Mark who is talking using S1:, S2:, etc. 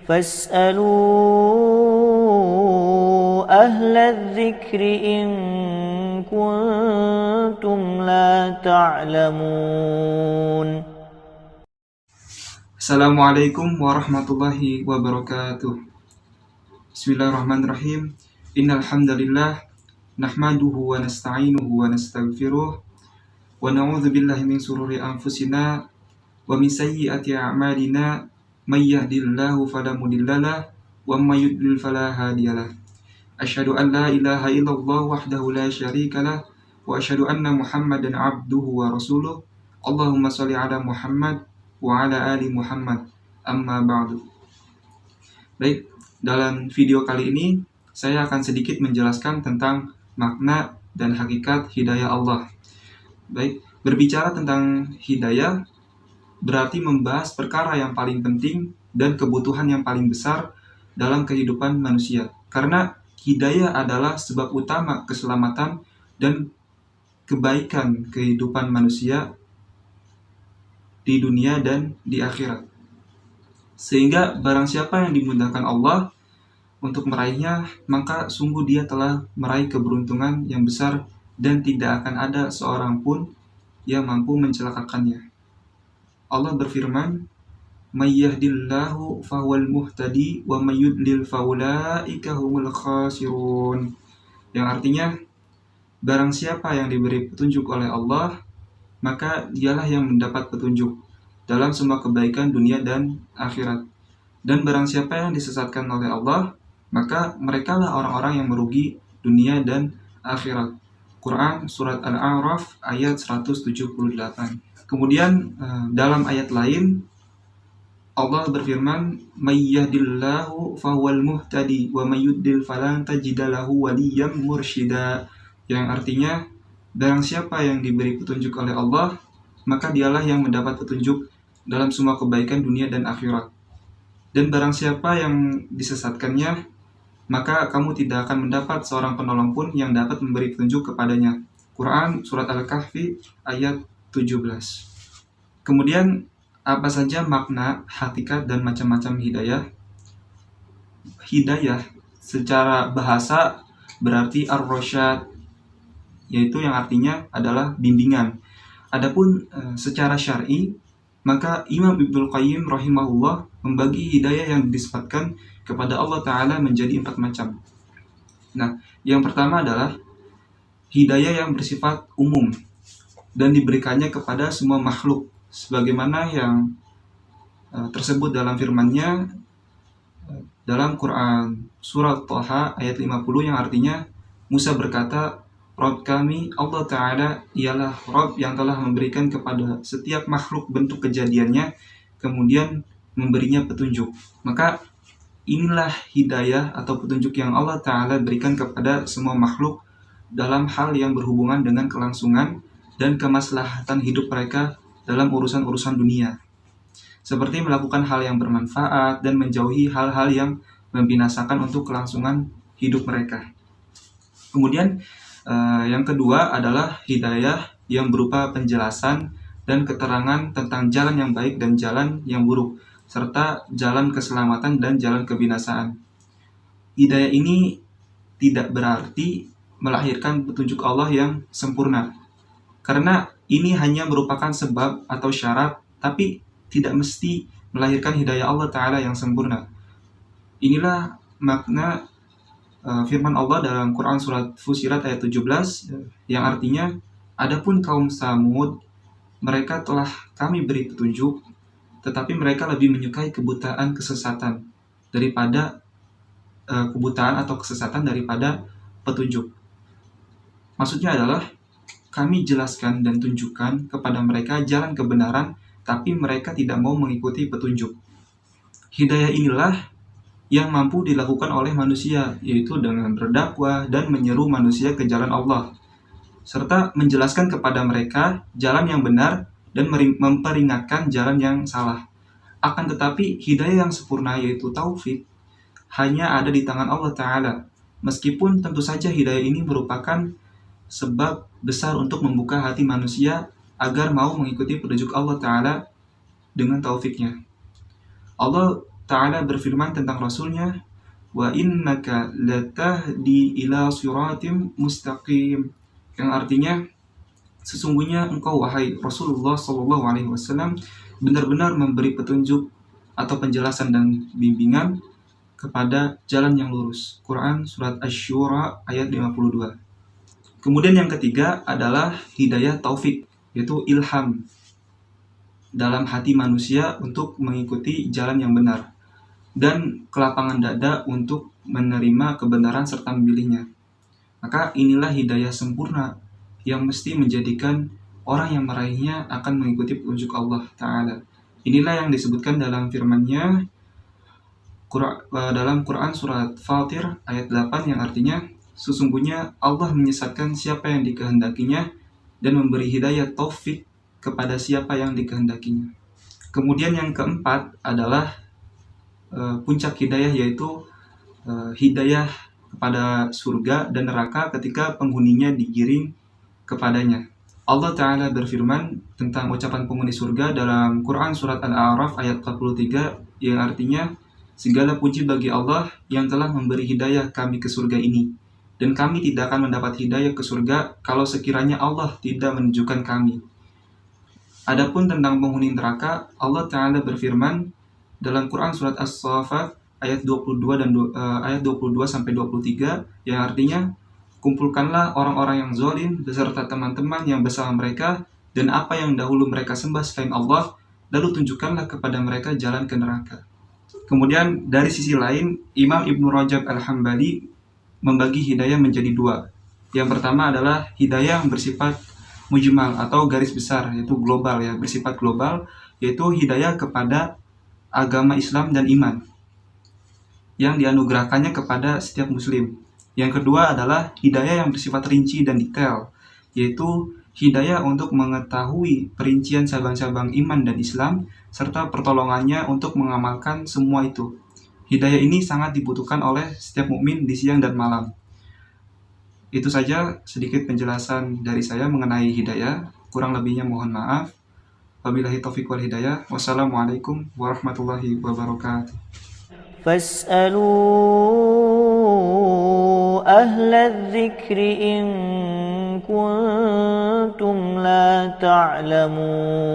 S1: فاسألوا أهل الذكر إن كنتم لا تعلمون.
S2: Assalamualaikum warahmatullahi wabarakatuh. Bismillahirrahmanirrahim. Innal hamdalillah nahmaduhu wa nasta'inuhu wa nastaghfiruh wa na'udzu billahi min shururi anfusina wa min sayyiati a'malina may yahdihillahu fala mudhillalah wa may yudlil fala hadiyalah. Asyhadu an la ilaha illallah wahdahu la syarikalah wa asyhadu anna Muhammadan abduhu wa rasuluh. Allahumma shalli ala Muhammad wa ala ali Muhammad, amma ba'du. Baik, dalam video kali ini saya akan sedikit menjelaskan tentang makna dan hakikat hidayah Allah. Baik, berbicara tentang hidayah berarti membahas perkara yang paling penting dan kebutuhan yang paling besar dalam kehidupan manusia. Karena hidayah adalah sebab utama keselamatan dan kebaikan kehidupan manusia di dunia dan di akhirat. Sehingga barang siapa yang dimudahkan Allah untuk meraihnya, maka sungguh dia telah meraih keberuntungan yang besar dan tidak akan ada seorang pun yang mampu mencelakakannya. Allah berfirman, "May yahdillahu fahuwal muhtadi wa may yudlil faulaika humul khasirun." Yang artinya, barang siapa yang diberi petunjuk oleh Allah, maka dialah yang mendapat petunjuk dalam semua kebaikan dunia dan akhirat. Dan barang siapa yang disesatkan oleh Allah, maka merekalah orang-orang yang merugi dunia dan akhirat. Quran Surat Al-A'raf ayat 178. Kemudian dalam ayat lain Allah berfirman, "May yahdillahu fahuwal muhtadi wa may yudlil falan tajida lahu waliyyan mursyida." Yang artinya, barang siapa yang diberi petunjuk oleh Allah, maka dialah yang mendapat petunjuk dalam semua kebaikan dunia dan akhirat. Dan barang siapa yang disesatkannya, maka kamu tidak akan mendapat seorang penolong pun yang dapat memberi petunjuk kepadanya. Quran Surat Al-Kahfi ayat 17. Kemudian, apa saja makna, hakikat, dan macam-macam hidayah? Hidayah secara bahasa berarti ar-rasyad, yaitu yang artinya adalah bimbingan. Adapun secara syar'i, maka Imam Ibnul Qayyim rahimahullah membagi hidayah yang disifat kepada Allah Ta'ala menjadi 4 macam. Nah, yang pertama adalah hidayah yang bersifat umum dan diberikannya kepada semua makhluk, sebagaimana yang tersebut dalam firman-Nya dalam Quran Surat Thaha ayat 50 yang artinya, Musa berkata, "Rabb kami, Allah Ta'ala, ialah Rabb yang telah memberikan kepada setiap makhluk bentuk kejadiannya, kemudian memberinya petunjuk." Maka inilah hidayah atau petunjuk yang Allah Ta'ala berikan kepada semua makhluk dalam hal yang berhubungan dengan kelangsungan dan kemaslahatan hidup mereka dalam urusan-urusan dunia, seperti melakukan hal yang bermanfaat dan menjauhi hal-hal yang membinasakan untuk kelangsungan hidup mereka. Kemudian yang kedua adalah hidayah yang berupa penjelasan dan keterangan tentang jalan yang baik dan jalan yang buruk, serta jalan keselamatan dan jalan kebinasaan. Hidayah ini tidak berarti melahirkan petunjuk Allah yang sempurna, karena ini hanya merupakan sebab atau syarat, tapi tidak mesti melahirkan hidayah Allah Ta'ala yang sempurna. Inilah makna firman Allah dalam Quran Surat Fussilat ayat 17 yang artinya, "Adapun kaum Samud, mereka telah kami beri petunjuk, tetapi mereka lebih menyukai kebutaan kesesatan daripada petunjuk." Maksudnya adalah, kami jelaskan dan tunjukkan kepada mereka jalan kebenaran, tapi mereka tidak mau mengikuti petunjuk. Hidayah inilah yang mampu dilakukan oleh manusia, yaitu dengan berdakwah dan menyeru manusia ke jalan Allah, serta menjelaskan kepada mereka jalan yang benar dan memperingatkan jalan yang salah. Akan tetapi, hidayah yang sempurna, yaitu taufik, hanya ada di tangan Allah Ta'ala. Meskipun tentu saja hidayah ini merupakan sebab besar untuk membuka hati manusia agar mau mengikuti petunjuk Allah Ta'ala dengan taufiknya. Allah Ta'ala berfirman tentang Rasulnya, wa innaka latahdi ila siratim mustaqim, yang artinya sesungguhnya engkau wahai Rasulullah SAW benar-benar memberi petunjuk atau penjelasan dan bimbingan kepada jalan yang lurus. Quran surat Asy-Syura ayat 52. Kemudian yang ketiga adalah hidayah taufik, yaitu ilham dalam hati manusia untuk mengikuti jalan yang benar, dan kelapangan dada untuk menerima kebenaran serta memilihnya. Maka inilah hidayah sempurna yang mesti menjadikan orang yang meraihnya akan mengikuti petunjuk Allah Ta'ala. Inilah yang disebutkan dalam firman-Nya dalam Quran surat Fatir ayat 8, yang artinya sesungguhnya Allah menyesatkan siapa yang dikehendakinya dan memberi hidayah taufik kepada siapa yang dikehendakinya. Kemudian yang keempat adalah puncak hidayah, yaitu hidayah kepada surga dan neraka ketika penghuninya digiring kepadanya. Allah Ta'ala berfirman tentang ucapan penghuni surga dalam Quran surat Al-A'raf ayat 43, yang artinya segala puji bagi Allah yang telah memberi hidayah kami ke surga ini, dan kami tidak akan mendapat hidayah ke surga kalau sekiranya Allah tidak menunjukkan kami. Adapun tentang penghuni neraka, Allah Ta'ala berfirman dalam Quran surat As-Saffat ayat 22 dan ayat 22 sampai 23, yang artinya kumpulkanlah orang-orang yang zalim beserta teman-teman yang bersama mereka dan apa yang dahulu mereka sembah selain Allah, lalu tunjukkanlah kepada mereka jalan ke neraka. Kemudian dari sisi lain, Imam Ibnu Rajab Al-Hambali membagi hidayah menjadi dua. Yang pertama adalah hidayah yang bersifat mujmal atau garis besar, yaitu global, ya, bersifat global, yaitu hidayah kepada agama Islam dan iman yang dianugerahkannya kepada setiap muslim. Yang kedua adalah hidayah yang bersifat rinci dan detail, yaitu hidayah untuk mengetahui perincian cabang-cabang iman dan Islam serta pertolongannya untuk mengamalkan semua itu. Hidayah ini sangat dibutuhkan oleh setiap mukmin di siang dan malam. Itu saja sedikit penjelasan dari saya mengenai hidayah. Kurang lebihnya mohon maaf. Wabillahi taufiq wal hidayah. Wassalamualaikum warahmatullahi wabarakatuh.
S1: فاسألوا أهل الذكر إن كنتم لا تعلمون